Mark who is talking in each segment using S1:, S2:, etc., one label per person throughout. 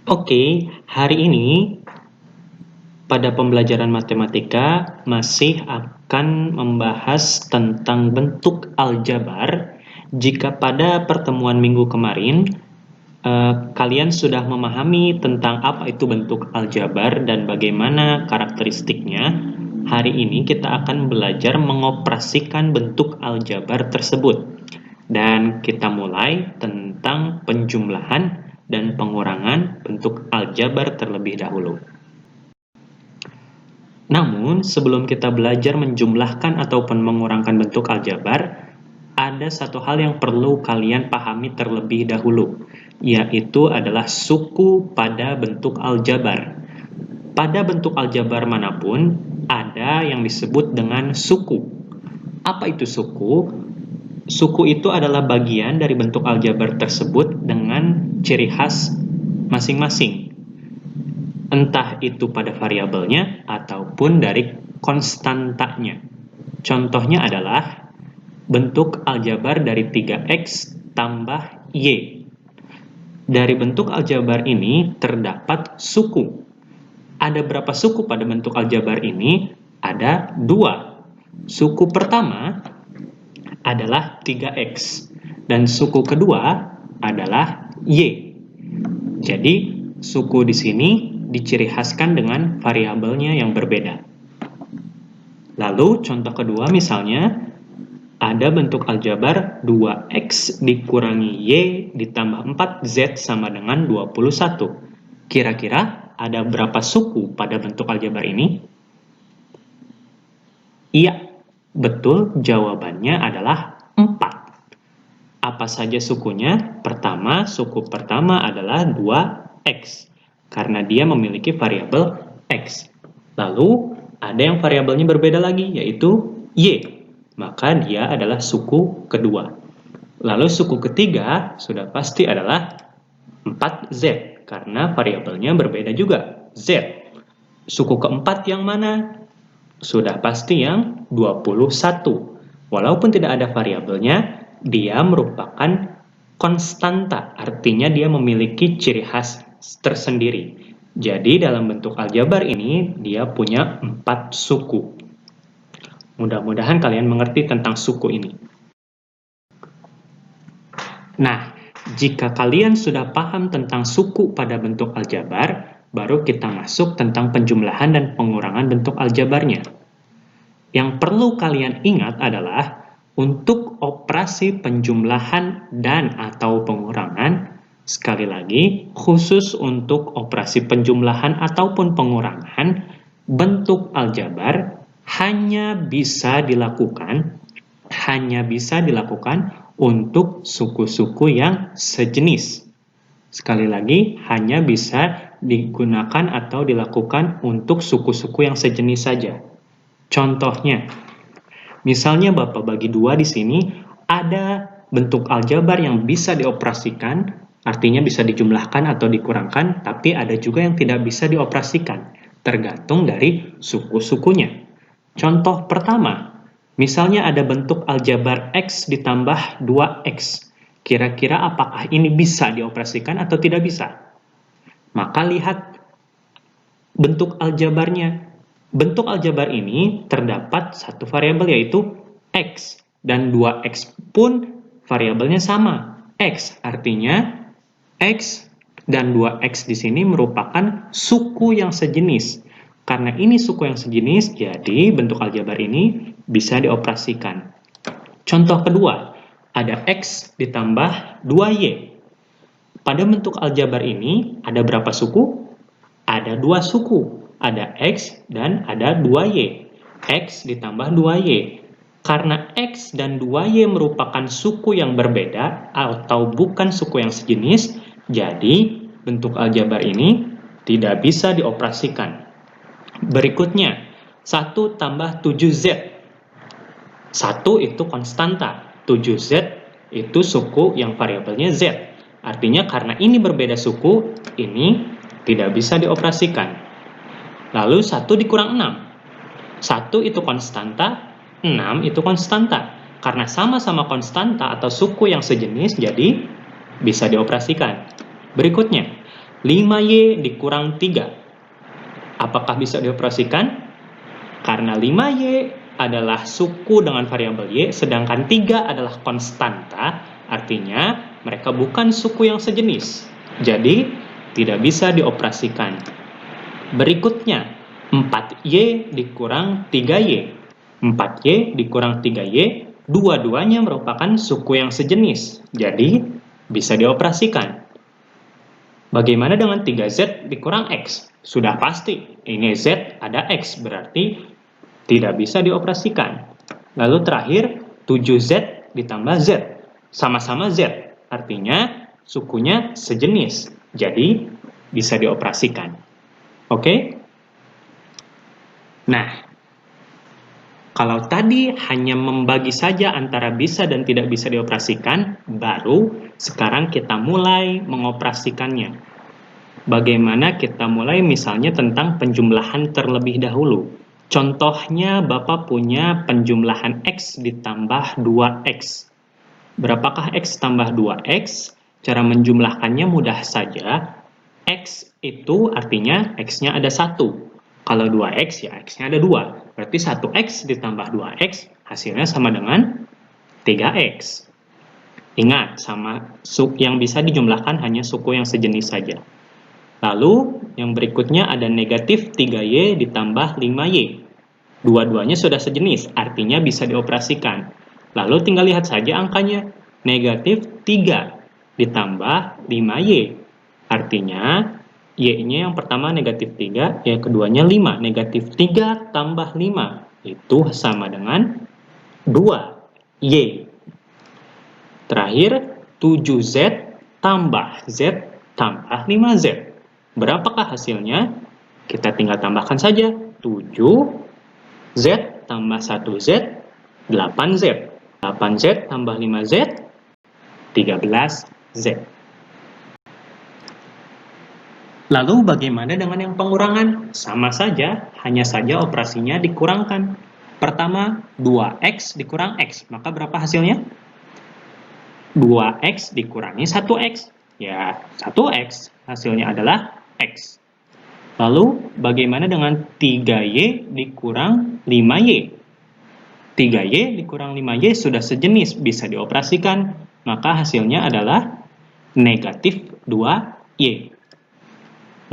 S1: Oke, hari ini pada pembelajaran matematika masih akan membahas tentang bentuk aljabar. Jika pada pertemuan minggu kemarin kalian sudah memahami tentang apa itu bentuk aljabar dan bagaimana karakteristiknya, hari ini kita akan belajar mengoperasikan bentuk aljabar tersebut. Dan kita mulai tentang penjumlahan dan pengurangan bentuk aljabar terlebih dahulu. Namun, sebelum kita belajar menjumlahkan ataupun mengurangkan bentuk aljabar, ada satu hal yang perlu kalian pahami terlebih dahulu, yaitu adalah suku pada bentuk aljabar. Pada bentuk aljabar manapun, ada yang disebut dengan suku. Apa itu suku? Suku itu adalah bagian dari bentuk aljabar tersebut dengan ciri khas masing-masing. Entah itu pada variabelnya ataupun dari konstantanya. Contohnya adalah bentuk aljabar dari 3x tambah y. Dari bentuk aljabar ini terdapat suku. Ada berapa suku pada bentuk aljabar ini? Ada 2. Suku pertama adalah 3x dan suku kedua adalah y. Jadi, suku di sini diciri khaskan dengan variabelnya yang berbeda. Lalu, contoh kedua misalnya, ada bentuk aljabar 2x dikurangi y ditambah 4z sama dengan 21. Kira-kira ada berapa suku pada bentuk aljabar ini? Iya, betul, jawabannya adalah 4. Apa saja sukunya? Pertama, suku pertama adalah 2x, karena dia memiliki variabel x. Lalu, ada yang variabelnya berbeda lagi, yaitu y. Maka dia adalah suku kedua. Lalu suku ketiga sudah pasti adalah 4z, karena variabelnya berbeda juga, z. Suku keempat yang mana? Sudah pasti yang 21. Walaupun tidak ada variabelnya, dia merupakan konstanta, artinya dia memiliki ciri khas tersendiri. Jadi dalam bentuk aljabar ini, dia punya 4 suku. Mudah-mudahan kalian mengerti tentang suku ini. Nah, jika kalian sudah paham tentang suku pada bentuk aljabar, baru kita masuk tentang penjumlahan dan pengurangan bentuk aljabarnya. Yang perlu kalian ingat adalah untuk operasi penjumlahan dan atau pengurangan, sekali lagi, khusus untuk operasi penjumlahan ataupun pengurangan, bentuk aljabar hanya bisa dilakukan untuk suku-suku yang sejenis. Sekali lagi, hanya bisa digunakan atau dilakukan untuk suku-suku yang sejenis saja. Contohnya, misalnya Bapak bagi 2 di sini, ada bentuk aljabar yang bisa dioperasikan, artinya bisa dijumlahkan atau dikurangkan, tapi ada juga yang tidak bisa dioperasikan, tergantung dari suku-sukunya. Contoh pertama, misalnya ada bentuk aljabar x ditambah 2x. Kira-kira apakah ini bisa dioperasikan atau tidak bisa? Maka lihat bentuk aljabarnya. Bentuk aljabar ini terdapat satu variabel yaitu x, dan 2x pun variabelnya sama, x. Artinya x dan 2x di sini merupakan suku yang sejenis. Karena ini suku yang sejenis, jadi bentuk aljabar ini bisa dioperasikan. Contoh kedua, ada x ditambah 2y. Pada bentuk aljabar ini ada berapa suku? Ada 2 suku. Ada x dan ada 2y. X ditambah 2y. Karena x dan 2y merupakan suku yang berbeda atau bukan suku yang sejenis, jadi bentuk aljabar ini tidak bisa dioperasikan. Berikutnya, 1 tambah 7z. 1 itu konstanta, 7z itu suku yang variabelnya z. Artinya karena ini berbeda suku, ini tidak bisa dioperasikan. Lalu 1 dikurang 6. 1 itu konstanta, 6 itu konstanta. Karena sama-sama konstanta atau suku yang sejenis, jadi bisa dioperasikan. Berikutnya, 5Y dikurang 3. Apakah bisa dioperasikan? Karena 5Y adalah suku dengan variabel Y, sedangkan 3 adalah konstanta, artinya mereka bukan suku yang sejenis. Jadi, tidak bisa dioperasikan. Berikutnya, 4Y dikurang 3Y. 4Y dikurang 3Y, dua-duanya merupakan suku yang sejenis. Jadi, bisa dioperasikan. Bagaimana dengan 3Z dikurang X? Sudah pasti, ini Z ada X, berarti tidak bisa dioperasikan. Lalu terakhir, 7Z ditambah Z. Sama-sama Z, artinya sukunya sejenis. Jadi, bisa dioperasikan. Oke? Nah, kalau tadi hanya membagi saja antara bisa dan tidak bisa dioperasikan, baru sekarang kita mulai mengoperasikannya. Bagaimana kita mulai misalnya tentang penjumlahan terlebih dahulu. Contohnya Bapak punya penjumlahan X ditambah 2X. Berapakah X tambah 2X? Cara menjumlahkannya mudah saja. X itu artinya X-nya ada 1. Kalau 2X ya X-nya ada 2. Berarti 1X ditambah 2X hasilnya sama dengan 3X. Ingat, sama yang bisa dijumlahkan hanya suku yang sejenis saja. Lalu, yang berikutnya ada negatif 3Y ditambah 5Y. Dua-duanya sudah sejenis, artinya bisa dioperasikan. Lalu tinggal lihat saja angkanya. Negatif 3 ditambah 5Y. Artinya, Y-nya yang pertama negatif 3, yang keduanya 5. Negatif 3 tambah 5. Itu sama dengan 2Y. Terakhir, 7Z tambah Z tambah 5Z. Berapakah hasilnya? Kita tinggal tambahkan saja. 7Z tambah 1Z, 8Z. 8Z tambah 5Z, 13Z. Lalu bagaimana dengan yang pengurangan? Sama saja, hanya saja operasinya dikurangkan. Pertama, 2X dikurang X. Maka berapa hasilnya? 2X dikurangi 1X. Ya, 1X. Hasilnya adalah X. Lalu, bagaimana dengan 3Y dikurang 5Y? 3Y dikurang 5Y sudah sejenis, bisa dioperasikan. Maka hasilnya adalah negatif 2Y.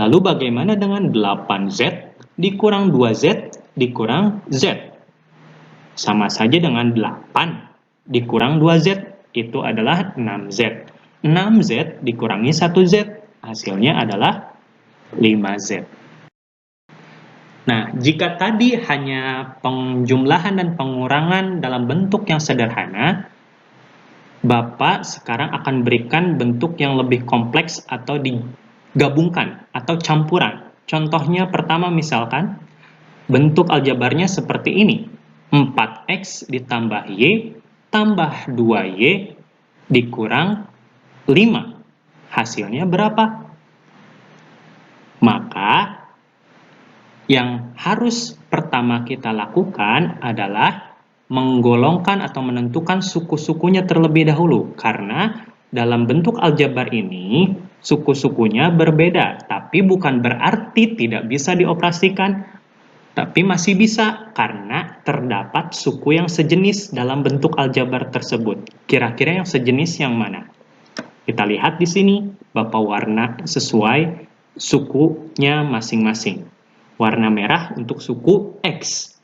S1: Lalu, bagaimana dengan 8Z dikurang 2Z dikurang Z? Sama saja dengan 8 dikurang 2Z, itu adalah 6Z. 6Z dikurangi 1Z, hasilnya adalah 5Z. Nah, jika tadi hanya penjumlahan dan pengurangan dalam bentuk yang sederhana, Bapak sekarang akan berikan bentuk yang lebih kompleks atau digabungkan atau campuran. Contohnya pertama misalkan, bentuk aljabarnya seperti ini. 4X ditambah Y tambah 2Y dikurang 5. Hasilnya berapa? Maka, yang harus pertama kita lakukan adalah menggolongkan atau menentukan suku-sukunya terlebih dahulu. Karena dalam bentuk aljabar ini, suku-sukunya berbeda. Tapi bukan berarti tidak bisa dioperasikan. Tapi masih bisa karena terdapat suku yang sejenis dalam bentuk aljabar tersebut. Kira-kira yang sejenis yang mana? Kita lihat di sini, Bapak warna sesuai sukunya masing-masing. Warna merah untuk suku X.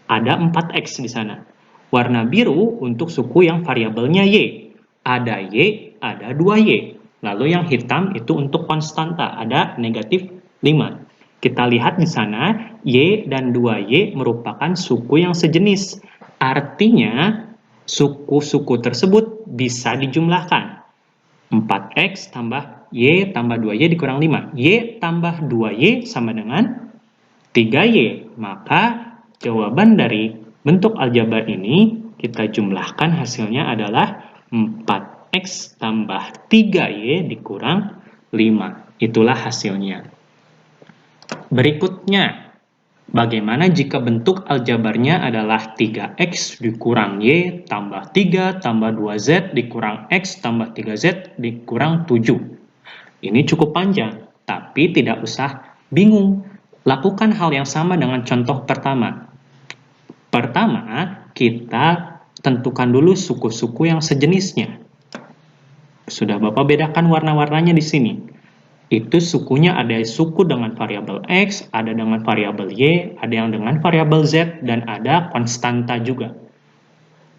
S1: Ada 4X di sana. Warna biru untuk suku yang variabelnya Y. Ada Y, ada 2Y. Lalu yang hitam itu untuk konstanta, ada negatif 5. Kita lihat di sana, Y dan 2Y merupakan suku yang sejenis. Artinya, suku-suku tersebut bisa dijumlahkan. 4X tambah Y tambah 2Y dikurang 5. Y tambah 2Y sama dengan 3Y. Maka jawaban dari bentuk aljabar ini kita jumlahkan hasilnya adalah 4X tambah 3Y dikurang 5. Itulah hasilnya. Berikutnya, bagaimana jika bentuk aljabarnya adalah 3X dikurang Y tambah 3 tambah 2Z dikurang X tambah 3Z dikurang 7. Ini cukup panjang, tapi Tapi tidak usah bingung. Lakukan hal yang sama dengan contoh pertama. Pertama, kita tentukan dulu suku-suku yang sejenisnya. Sudah Bapak bedakan warna-warnanya di sini. Itu sukunya ada suku dengan variabel X, ada dengan variabel Y, ada yang dengan variabel Z, dan ada konstanta juga.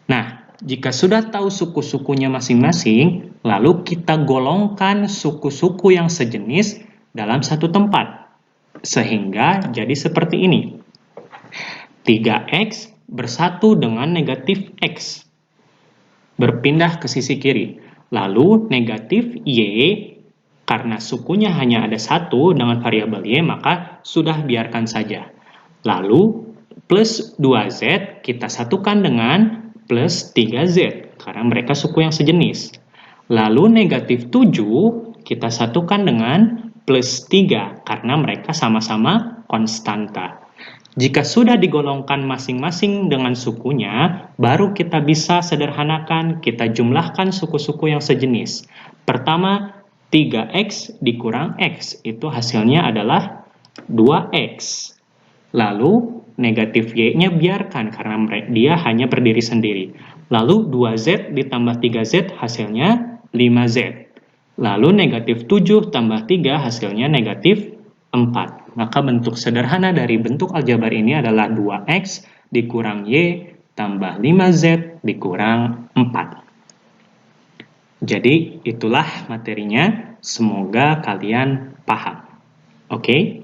S1: Nah, jika sudah tahu suku-sukunya masing-masing, lalu kita golongkan suku-suku yang sejenis dalam satu tempat. Sehingga jadi seperti ini. 3X bersatu dengan negatif X. Berpindah ke sisi kiri. Lalu negatif Y, karena sukunya hanya ada satu dengan variabel Y, maka sudah biarkan saja. Lalu plus 2Z kita satukan dengan plus 3Z, karena mereka suku yang sejenis. Lalu negatif 7 kita satukan dengan plus 3, karena mereka sama-sama konstanta. Jika sudah digolongkan masing-masing dengan sukunya, baru kita bisa sederhanakan, kita jumlahkan suku-suku yang sejenis. Pertama, 3X dikurang X, itu hasilnya adalah 2X. Lalu, negatif Y-nya biarkan, karena dia hanya berdiri sendiri. Lalu, 2Z ditambah 3Z hasilnya 5Z. Lalu, negatif 7 tambah 3 hasilnya negatif 4. Maka bentuk sederhana dari bentuk aljabar ini adalah 2X dikurang Y tambah 5Z dikurang 4. Jadi itulah materinya, semoga kalian paham. Oke?